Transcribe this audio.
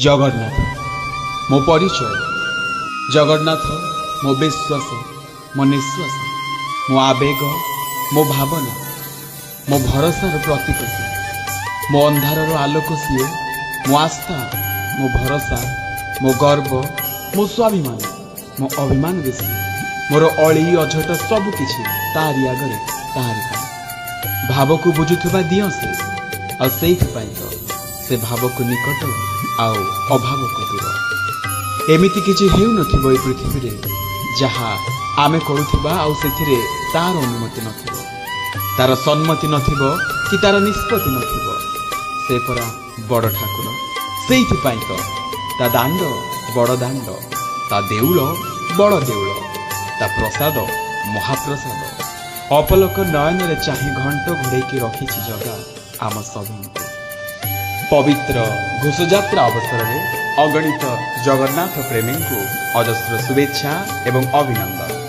जगन्नाथ मो परिचय। जगन्नाथ मो विश्वास, मो निश्वास, मो आवेग, मो भावना, मो भरोसार प्रतीक सी। मो अंधार आलोक सीए, मो आस्था, मो भरोसा, मो गर्व, मो स्वाभिमान, मो अभिमान बेसी। मोर अली अझट सबकिछि तारी आगरे तारी पाई। भाव को बुझुवा दियो से से भाव को निकट आउ अभाव को दूर। एमिति किछि हेउ नथिबो ए पृथ्वी रे जहा आमे करूथिबा आउ सेथिरे तार अनुमति नथिबो, तार सम्मति नथिबो कि तार निष्पत्ति नथिबो। से परा बड़ ठाकुर, सेइथि पई तो ता दांड बड़ दांड, ता देउळ बड़ देउळ, ता प्रसाद महाप्रसाद। अपलक नयन रे चाहि घंट घोड़ेकी रखिछि जगा आम सभी। पवित्र घोषयात्रा अवसर में अगणित जगन्नाथ प्रेमी को अजस्र शुभेच्छा एवं अभिनंदन।